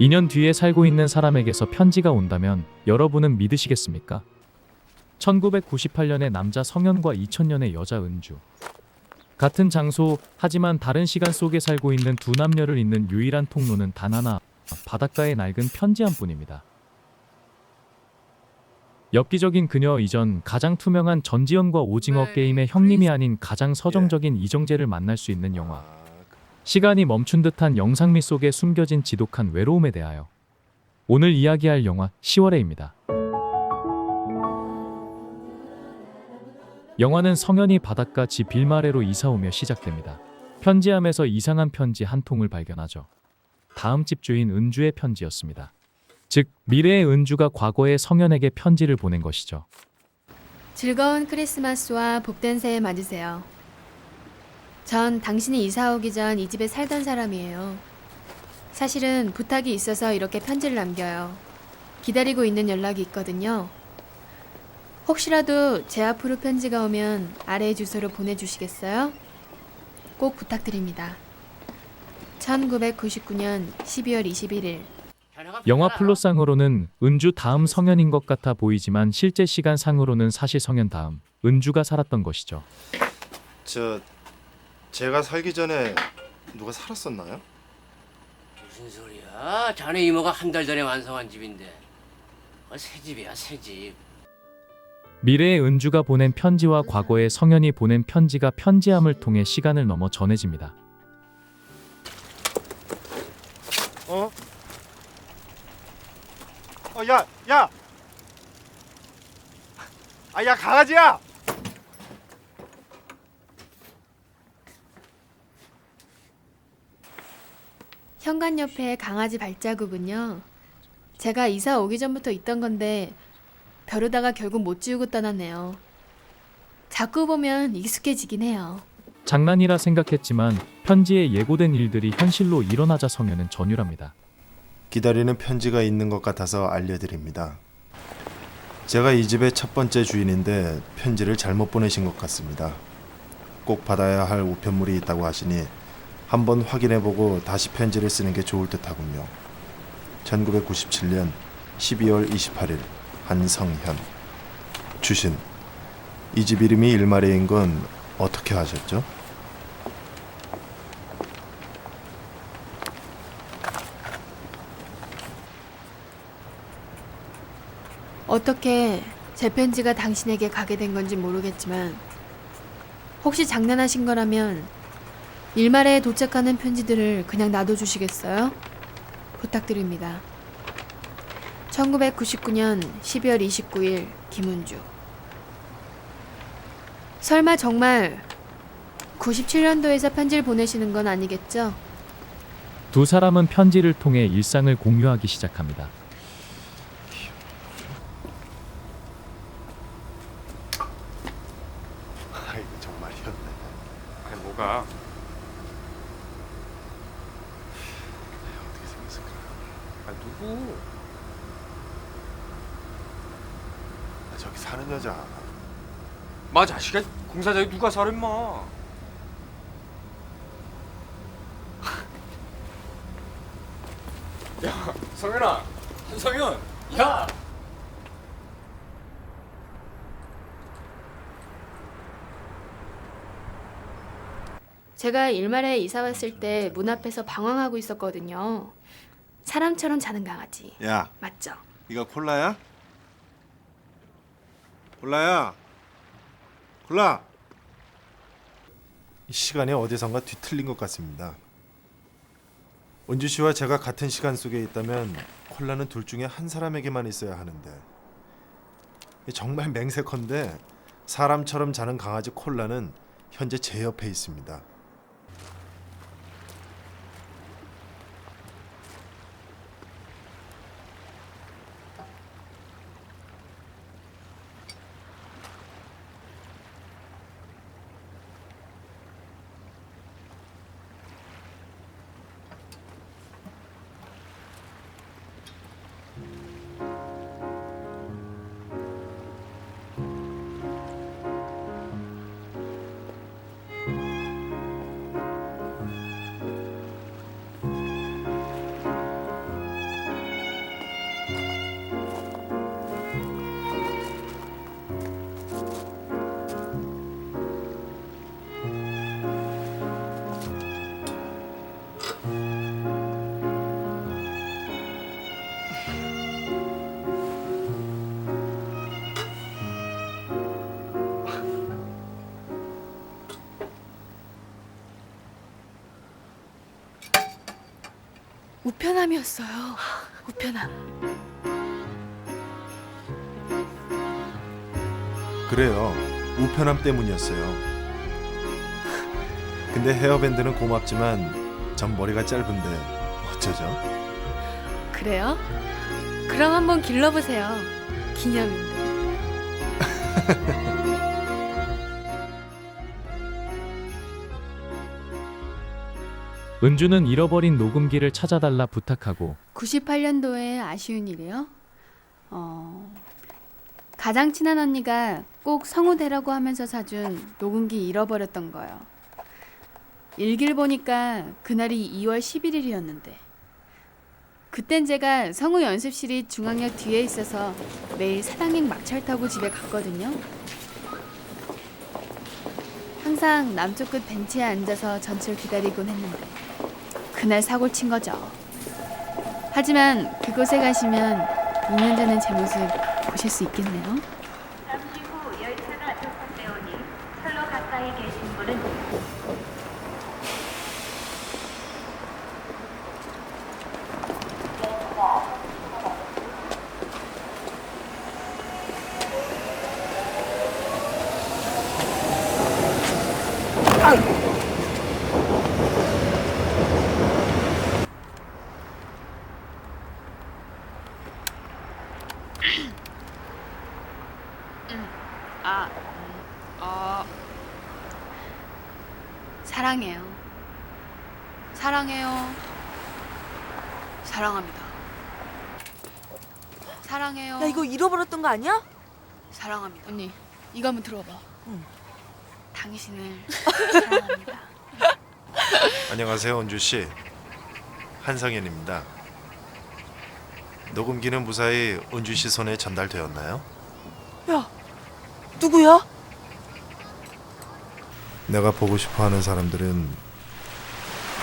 2년 뒤에 살고 있는 사람에게서 편지가 온다면 여러분은 믿으시겠습니까? 1998년의 남자 성현과 2000년의 여자 은주. 같은 장소, 하지만 다른 시간 속에 살고 있는 두 남녀를 잇는 유일한 통로는 단 하나, 바닷가의 낡은 편지 한 뿐입니다. 엽기적인 그녀 이전 가장 투명한 전지현과 오징어 게임의 형님이 아닌 가장 서정적인 이정재를 만날 수 있는 영화. 시간이 멈춘 듯한 영상미 속에 숨겨진 지독한 외로움에 대하여. 오늘 이야기할 영화 10월에입니다. 영화는 성현이 바닷가 지 빌마레로 이사오며 시작됩니다. 편지함에서 이상한 편지 한 통을 발견하죠. 다음 집주인 은주의 편지였습니다. 즉, 미래의 은주가 과거의 성현에게 편지를 보낸 것이죠. 즐거운 크리스마스와 복된 새해 맞으세요. 전 당신이 이사 오기 전 이 집에 살던 사람이에요. 사실은 부탁이 있어서 이렇게 편지를 남겨요. 기다리고 있는 연락이 있거든요. 혹시라도 제 앞으로 편지가 오면 아래의 주소로 보내주시겠어요? 꼭 부탁드립니다. 1999년 12월 21일. 영화 플롯상으로는 은주 다음 성현인 것 같아 보이지만 실제 시간상으로는 사실 성현 다음 은주가 살았던 것이죠. 제가 살기 전에 누가 살았었나요? 무슨 소리야? 자네 이모가 한 달 전에 완성한 집인데. 새 집이야, 새 집. 미래의 은주가 보낸 편지와 과거의 성현이 보낸 편지가 편지함을 통해 시간을 넘어 전해집니다. 야! 야, 강아지야! 현관 옆에 강아지 발자국은요. 제가 이사 오기 전부터 있던 건데 벼르다가 결국 못 지우고 떠났네요. 자꾸 보면 익숙해지긴 해요. 장난이라 생각했지만 편지에 예고된 일들이 현실로 일어나자 성현은 전율합니다. 기다리는 편지가 있는 것 같아서 알려드립니다. 제가 이 집의 첫 번째 주인인데 편지를 잘못 보내신 것 같습니다. 꼭 받아야 할 우편물이 있다고 하시니 한번 확인해보고 다시 편지를 쓰는 게 좋을 듯하군요. 1997년 12월 28일 한성현. 주신. 이 집 이름이 일마레인 건 어떻게 하셨죠? 어떻게 제 편지가 당신에게 가게 된 건지 모르겠지만 혹시 장난하신 거라면 일말에 도착하는 편지들을 그냥 놔둬주시겠어요? 부탁드립니다. 1999년 12월 29일 김은주. 설마 정말 97년도에서 편지를 보내시는 건 아니겠죠? 두 사람은 편지를 통해 일상을 공유하기 시작합니다. 아이고 정말이었네. 아니 뭐가? 어떻게 생겼을까? 아니 누구? 저기 사는 여자. 맞아, 자식아 공사장에 누가 살아 임마? 야, 성현아, 한성현, 야! 제가 일말에 이사 왔을 때 문 앞에서 방황하고 있었거든요. 사람처럼 자는 강아지. 야, 맞죠? 이거 콜라야? 콜라야. 콜라. 이 시간이 어디선가 뒤틀린 것 같습니다. 은주 씨와 제가 같은 시간 속에 있다면 콜라는 둘 중에 한 사람에게만 있어야 하는데 정말 맹세컨대 사람처럼 자는 강아지 콜라는 현재 제 옆에 있습니다. 우편함이었어요. 우편함. 그래요. 우편함 때문이었어요. 근데 헤어밴드는 고맙지만 전 머리가 짧은데 어쩌죠? 그래요? 그럼 한번 길러보세요. 기념인데. 은주는 잃어버린 녹음기를 찾아달라 부탁하고 98년도에 아쉬운 일이요? 가장 친한 언니가 꼭 성우되라고 하면서 사준 녹음기 잃어버렸던 거요. 일기를 보니까 그날이 2월 11일이었는데 그땐 제가 성우 연습실이 중앙역 뒤에 있어서 매일 사당역 막차를 타고 집에 갔거든요. 항상 남쪽 끝 벤치에 앉아서 전철 기다리곤 했는데 그날 사고를 친 거죠. 하지만 그곳에 가시면 2년 전의 제 모습 보실 수 있겠네요. 잠시 후 열차가 도착되오니 철로 가까이 계신 분은 사랑해요. 사랑해요. 사랑합니다. 사랑해요. 야, 이거 잃어버렸던 거 아니야? 사랑합니다. 언니, 이거 한번 들어봐. 응. 당신을 사랑합니다. 안녕하세요, 은주 씨. 한성현입니다. 녹음기는 무사히 은주 씨 손에 전달되었나요? 야, 누구야? 내가 보고 싶어하는 사람들은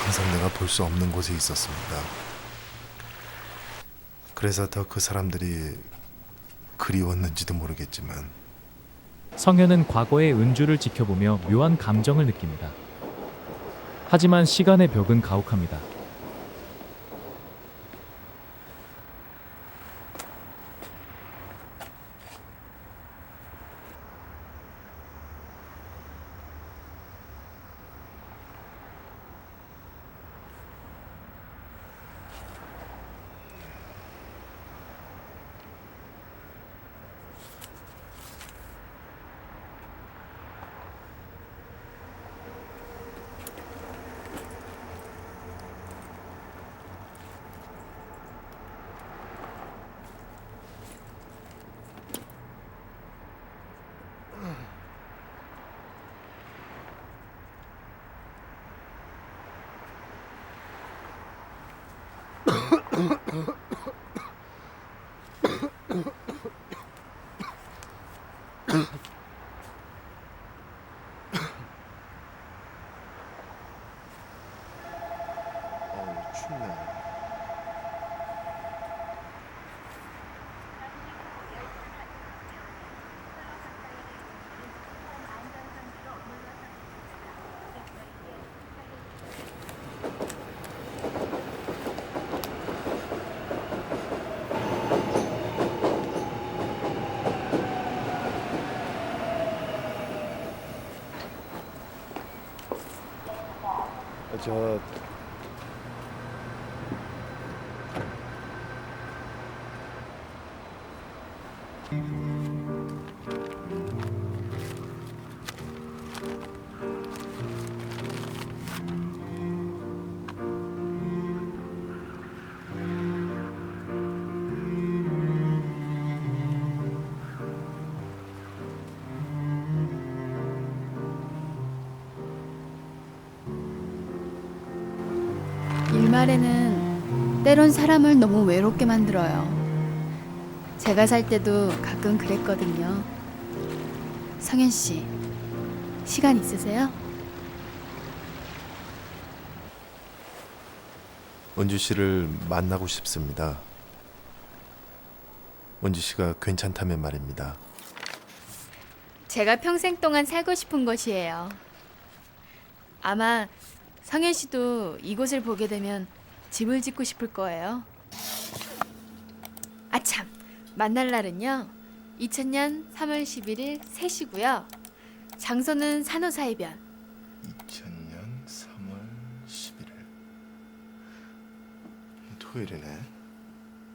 항상 내가 볼 수 없는 곳에 있었습니다. 그래서 더 그 사람들이 그리웠는지도 모르겠지만 성현은 과거의 은주를 지켜보며 묘한 감정을 느낍니다. 하지만 시간의 벽은 가혹합니다. 춥네. 저 일말에는 때론 사람을 너무 외롭게 만들어요. 제가 살 때도 가끔 그랬거든요. 성현 씨, 시간 있으세요? 은주 씨를 만나고 싶습니다. 은주 씨가 괜찮다면 말입니다. 제가 평생 동안 살고 싶은 곳이에요. 아마 성현 씨도 이곳을 보게 되면 집을 짓고 싶을 거예요. 아참, 만날 날은요. 2000년 3월 11일 3시고요. 장소는 산호사해변. 2000년 3월 11일 토요일이네.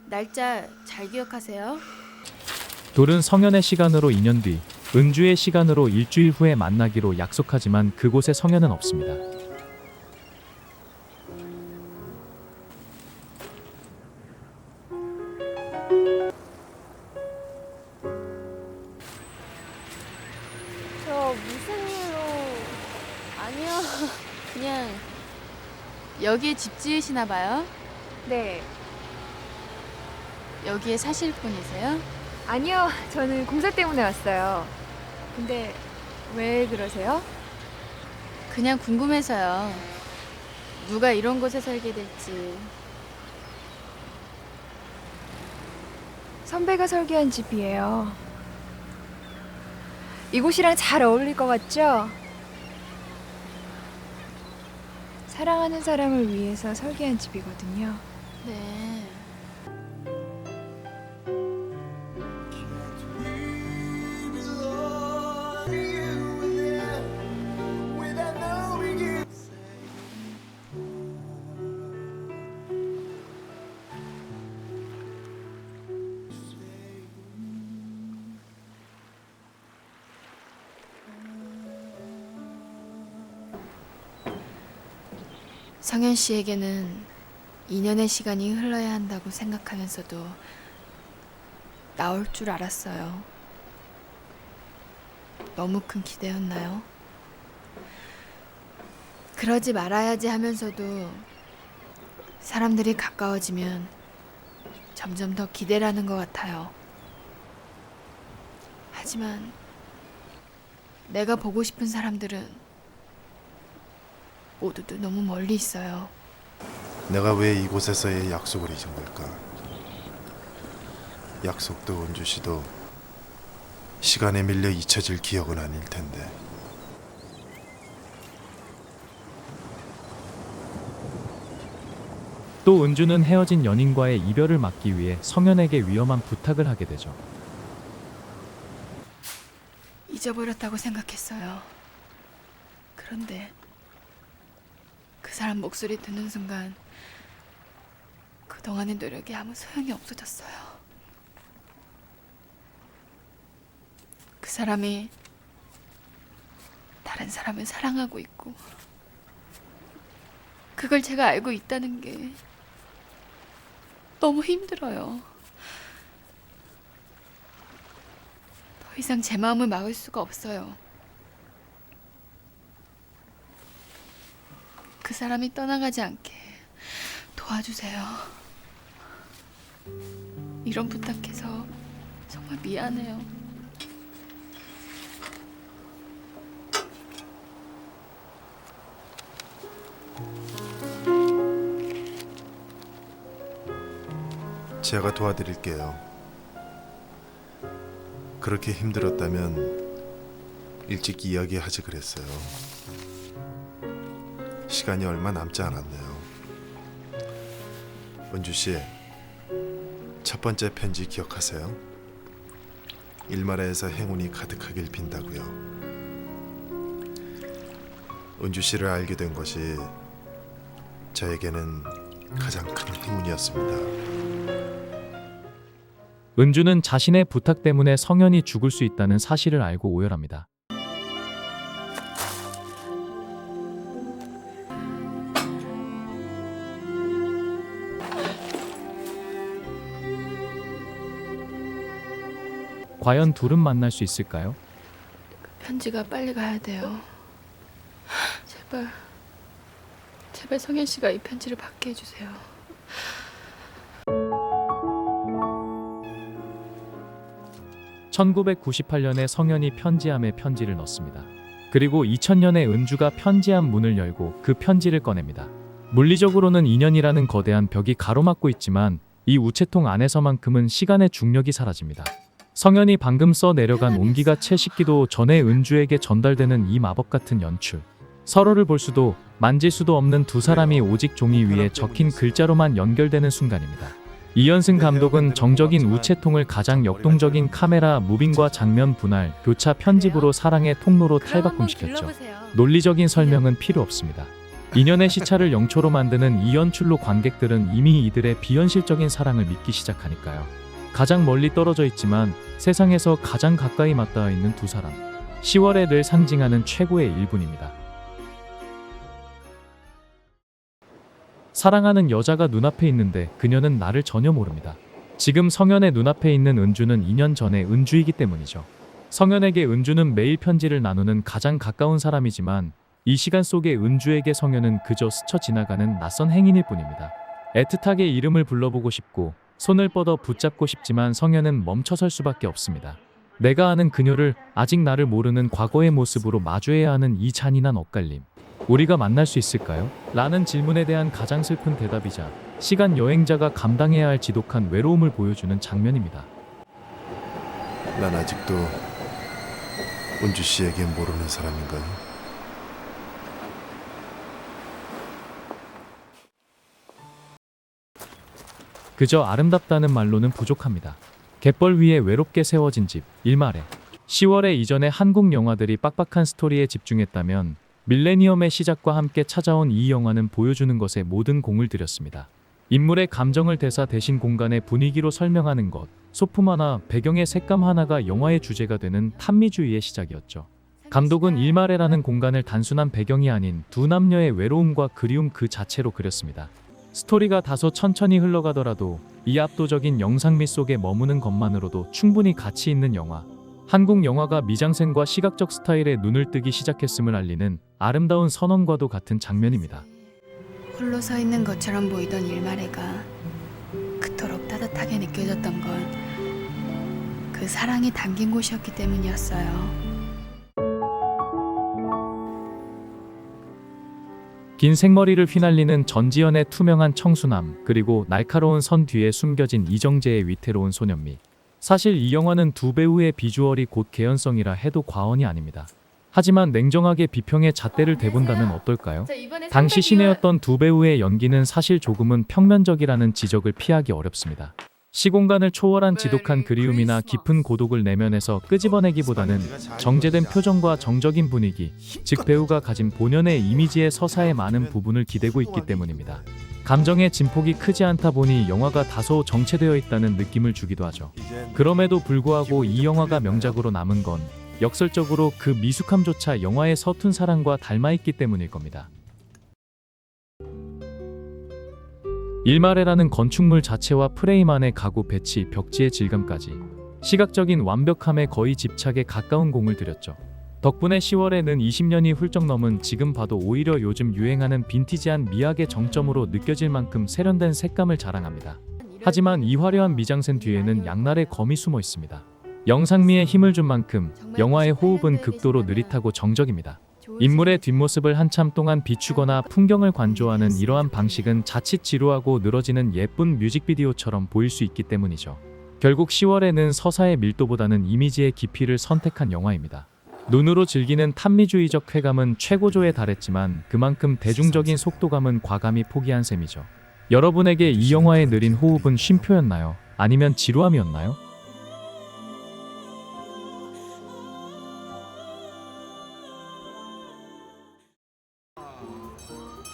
날짜 잘 기억하세요. 둘은 성현의 시간으로 2년 뒤, 은주의 시간으로 일주일 후에 만나기로 약속하지만 그곳에 성현은 없습니다. 저 무슨 일로? 아니요. 그냥 여기에 집 지으시나 봐요? 네. 여기에 사실 분이세요? 아니요, 저는 공사 때문에 왔어요. 근데 왜 그러세요? 그냥 궁금해서요. 누가 이런 곳에 살게 될지. 선배가 설계한 집이에요. 이곳이랑 잘 어울릴 것 같죠? 사랑하는 사람을 위해서 설계한 집이거든요. 네. 성현 씨에게는 2년의 시간이 흘러야 한다고 생각하면서도 나올 줄 알았어요. 너무 큰 기대였나요? 그러지 말아야지 하면서도 사람들이 가까워지면 점점 더 기대라는 것 같아요. 하지만 내가 보고 싶은 사람들은 모두도 너무 멀리 있어요. 내가 왜 이곳에서의 약속을 잊은 걸까? 약속도 은주 씨도 시간에 밀려 잊혀질 기억은 아닐 텐데. 또 은주는 헤어진 연인과의 이별을 막기 위해 성현에게 위험한 부탁을 하게 되죠. 잊어버렸다고 생각했어요. 그런데 그 사람 목소리 듣는 순간 그동안의 노력이 아무 소용이 없어졌어요. 그 사람이 다른 사람을 사랑하고 있고 그걸 제가 알고 있다는 게 너무 힘들어요. 더 이상 제 마음을 막을 수가 없어요. 그 사람이 떠나가지 않게 도와주세요. 이런 부탁해서 정말 미안해요. 제가 도와드릴게요. 그렇게 힘들었다면 일찍 이야기하지 그랬어요. 시간이 얼마 남지 않았네요. 은주 씨, 첫 번째 편지 기억하세요? 일말에서 행운이 가득하길 빈다고요. 은주 씨를 알게 된 것이 저에게는 가장 큰 행운이었습니다. 은주는 자신의 부탁 때문에 성현이 죽을 수 있다는 사실을 알고 오열합니다. 과연 둘은 만날 수 있을까요? 편지가 빨리 가야 돼요. 제발 성현 씨가 이 편지를 받게 해주세요. (1998년에) 성현이 편지함에 편지를 넣습니다. 그리고 2000년에 은주가 편지함 문을 열고 그 편지를 꺼냅니다. 물리적으로는 2년이라는 거대한 벽이 가로막고 있지만 이 우체통 안에서만큼은 시간의 중력이 사라집니다. 성현이 방금 써 내려간 온기가 채 식기도 전에 은주에게 전달되는 이 마법 같은 연출. 서로를 볼 수도 만질 수도 없는 두 사람이 오직 종이 위에 적힌 글자로만 연결되는 순간입니다. 이현승 감독은 정적인 우체통을 가장 역동적인 카메라 무빙과 장면 분할, 교차 편집으로 사랑의 통로로 탈바꿈시켰죠. 논리적인 설명은 필요 없습니다. 인연의 시차를 영초로 만드는 이 연출로 관객들은 이미 이들의 비현실적인 사랑을 믿기 시작하니까요. 가장 멀리 떨어져 있지만 세상에서 가장 가까이 맞닿아 있는 두 사람. 10월의 를 상징하는 최고의 일분입니다. 사랑하는 여자가 눈앞에 있는데 그녀는 나를 전혀 모릅니다. 지금 성현의 눈앞에 있는 은주는 2년 전의 은주이기 때문이죠. 성현에게 은주는 매일 편지를 나누는 가장 가까운 사람이지만 이 시간 속에 은주에게 성현은 그저 스쳐 지나가는 낯선 행인일 뿐입니다. 애틋하게 이름을 불러보고 싶고 손을 뻗어 붙잡고 싶지만 성현은 멈춰설 수밖에 없습니다. 내가 아는 그녀를 아직 나를 모르는 과거의 모습으로 마주해야 하는 이 잔인한 엇갈림. 우리가 만날 수 있을까요? 라는 질문에 대한 가장 슬픈 대답이자 시간 여행자가 감당해야 할 지독한 외로움을 보여주는 장면입니다. 난 아직도 은주 씨에게 모르는 사람인가요? 그저 아름답다는 말로는 부족합니다. 갯벌 위에 외롭게 세워진 집, 일말에. 10월에 이전의 한국 영화들이 빡빡한 스토리에 집중했다면 밀레니엄의 시작과 함께 찾아온 이 영화는 보여주는 것에 모든 공을 들였습니다. 인물의 감정을 대사 대신 공간의 분위기로 설명하는 것, 소품 하나, 배경의 색감 하나가 영화의 주제가 되는 탐미주의의 시작이었죠. 감독은 일말에라는 공간을 단순한 배경이 아닌 두 남녀의 외로움과 그리움 그 자체로 그렸습니다. 스토리가 다소 천천히 흘러가더라도 이 압도적인 영상미 속에 머무는 것만으로도 충분히 가치 있는 영화. 한국 영화가 미장센과 시각적 스타일에 눈을 뜨기 시작했음을 알리는 아름다운 선언과도 같은 장면입니다. 홀로 서 있는 것처럼 보이던 일말애가 그토록 따뜻하게 느껴졌던 건 그 사랑이 담긴 곳이었기 때문이었어요. 긴 생머리를 휘날리는 전지현의 투명한 청순함, 그리고 날카로운 선 뒤에 숨겨진 이정재의 위태로운 소년미. 사실 이 영화는 두 배우의 비주얼이 곧 개연성이라 해도 과언이 아닙니다. 하지만 냉정하게 비평의 잣대를 대본다면 어떨까요? 당시 신예였던 두 배우의 연기는 사실 조금은 평면적이라는 지적을 피하기 어렵습니다. 시공간을 초월한 지독한 그리움이나 깊은 고독을 내면에서 끄집어내기보다는 정제된 표정과 정적인 분위기, 즉 배우가 가진 본연의 이미지의 서사에 많은 부분을 기대고 있기 때문입니다. 감정의 진폭이 크지 않다 보니 영화가 다소 정체되어 있다는 느낌을 주기도 하죠. 그럼에도 불구하고 이 영화가 명작으로 남은 건 역설적으로 그 미숙함조차 영화의 서툰 사랑과 닮아있기 때문일 겁니다. 일말에라는 건축물 자체와 프레임 안의 가구 배치, 벽지의 질감까지 시각적인 완벽함에 거의 집착에 가까운 공을 들였죠. 덕분에 10월에는 20년이 훌쩍 넘은 지금 봐도 오히려 요즘 유행하는 빈티지한 미학의 정점으로 느껴질 만큼 세련된 색감을 자랑합니다. 하지만 이 화려한 미장센 뒤에는 양날의 검이 숨어 있습니다. 영상미에 힘을 준 만큼 영화의 호흡은 극도로 느릿하고 정적입니다. 인물의 뒷모습을 한참 동안 비추거나 풍경을 관조하는 이러한 방식은 자칫 지루하고 늘어지는 예쁜 뮤직비디오처럼 보일 수 있기 때문이죠. 결국 10월에는 서사의 밀도보다는 이미지의 깊이를 선택한 영화입니다. 눈으로 즐기는 탐미주의적 쾌감은 최고조에 달했지만 그만큼 대중적인 속도감은 과감히 포기한 셈이죠. 여러분에게 이 영화의 느린 호흡은 쉼표였나요? 아니면 지루함이었나요?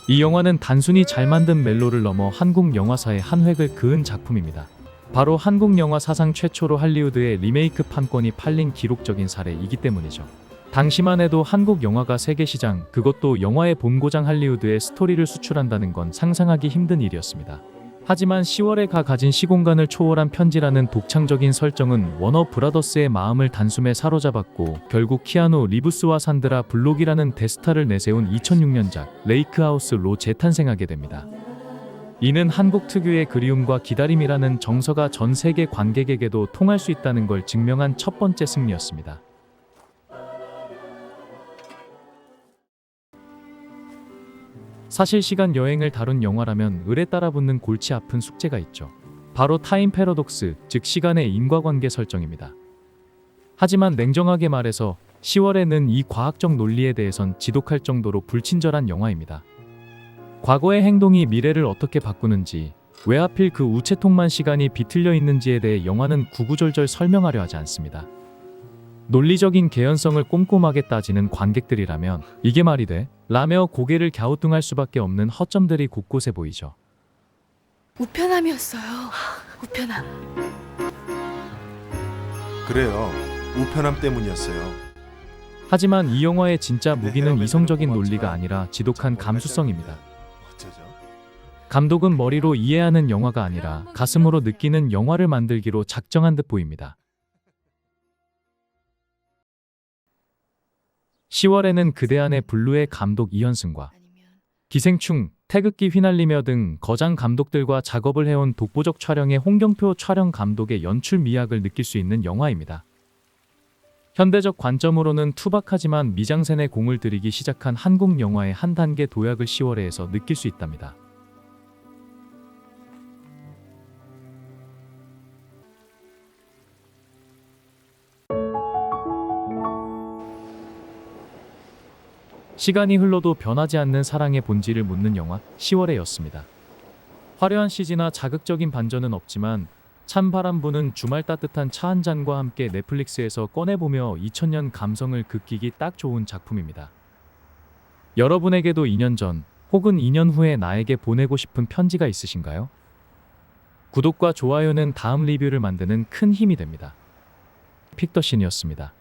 이 영화는 단순히 잘 만든 멜로를 넘어 한국 영화사의 한 획을 그은 작품입니다. 바로 한국 영화 사상 최초로 할리우드의 리메이크 판권이 팔린 기록적인 사례이기 때문이죠. 당시만 해도 한국 영화가 세계 시장, 그것도 영화의 본고장 할리우드에 스토리를 수출한다는 건 상상하기 힘든 일이었습니다. 하지만 10월에가 가진 시공간을 초월한 편지라는 독창적인 설정은 워너 브라더스의 마음을 단숨에 사로잡았고 결국 키아누 리브스와 산드라 블록이라는 대스타를 내세운 2006년작 레이크하우스로 재탄생하게 됩니다. 이는 한국 특유의 그리움과 기다림이라는 정서가 전 세계 관객에게도 통할 수 있다는 걸 증명한 첫 번째 승리였습니다. 사실 시간 여행을 다룬 영화라면 을에 따라붙는 골치 아픈 숙제가 있죠. 바로 타임 패러독스, 즉 시간의 인과관계 설정입니다. 하지만 냉정하게 말해서 10월에는 이 과학적 논리에 대해선 지독할 정도로 불친절한 영화입니다. 과거의 행동이 미래를 어떻게 바꾸는지, 왜 하필 그 우체통만 시간이 비틀려 있는지에 대해 영화는 구구절절 설명하려 하지 않습니다. 논리적인 개연성을 꼼꼼하게 따지는 관객들이라면 이게 말이 돼? 라며 고개를 갸우뚱할 수밖에 없는 허점들이 곳곳에 보이죠. 우편함이었어요. 우편함. 그래요. 우편함 때문이었어요. 하지만 이 영화의 진짜 무기는 이성적인 논리가 아니라 지독한 감수성입니다. 어쩌죠? 감독은 머리로 이해하는 영화가 아니라 가슴으로 느끼는 영화를 만들기로 작정한 듯 보입니다. 10월에는 그대 안의 블루의 감독 이현승과 기생충, 태극기 휘날리며 등 거장 감독들과 작업을 해온 독보적 촬영의 홍경표 촬영 감독의 연출 미학을 느낄 수 있는 영화입니다. 현대적 관점으로는 투박하지만 미장센에 공을 들이기 시작한 한국 영화의 한 단계 도약을 10월에서 느낄 수 있답니다. 시간이 흘러도 변하지 않는 사랑의 본질을 묻는 영화 10월에였습니다. 화려한 CG나 자극적인 반전은 없지만 찬바람 부는 주말 따뜻한 차 한 잔과 함께 넷플릭스에서 꺼내보며 2000년 감성을 극기기 딱 좋은 작품입니다. 여러분에게도 2년 전 혹은 2년 후에 나에게 보내고 싶은 편지가 있으신가요? 구독과 좋아요는 다음 리뷰를 만드는 큰 힘이 됩니다. 픽더신이었습니다.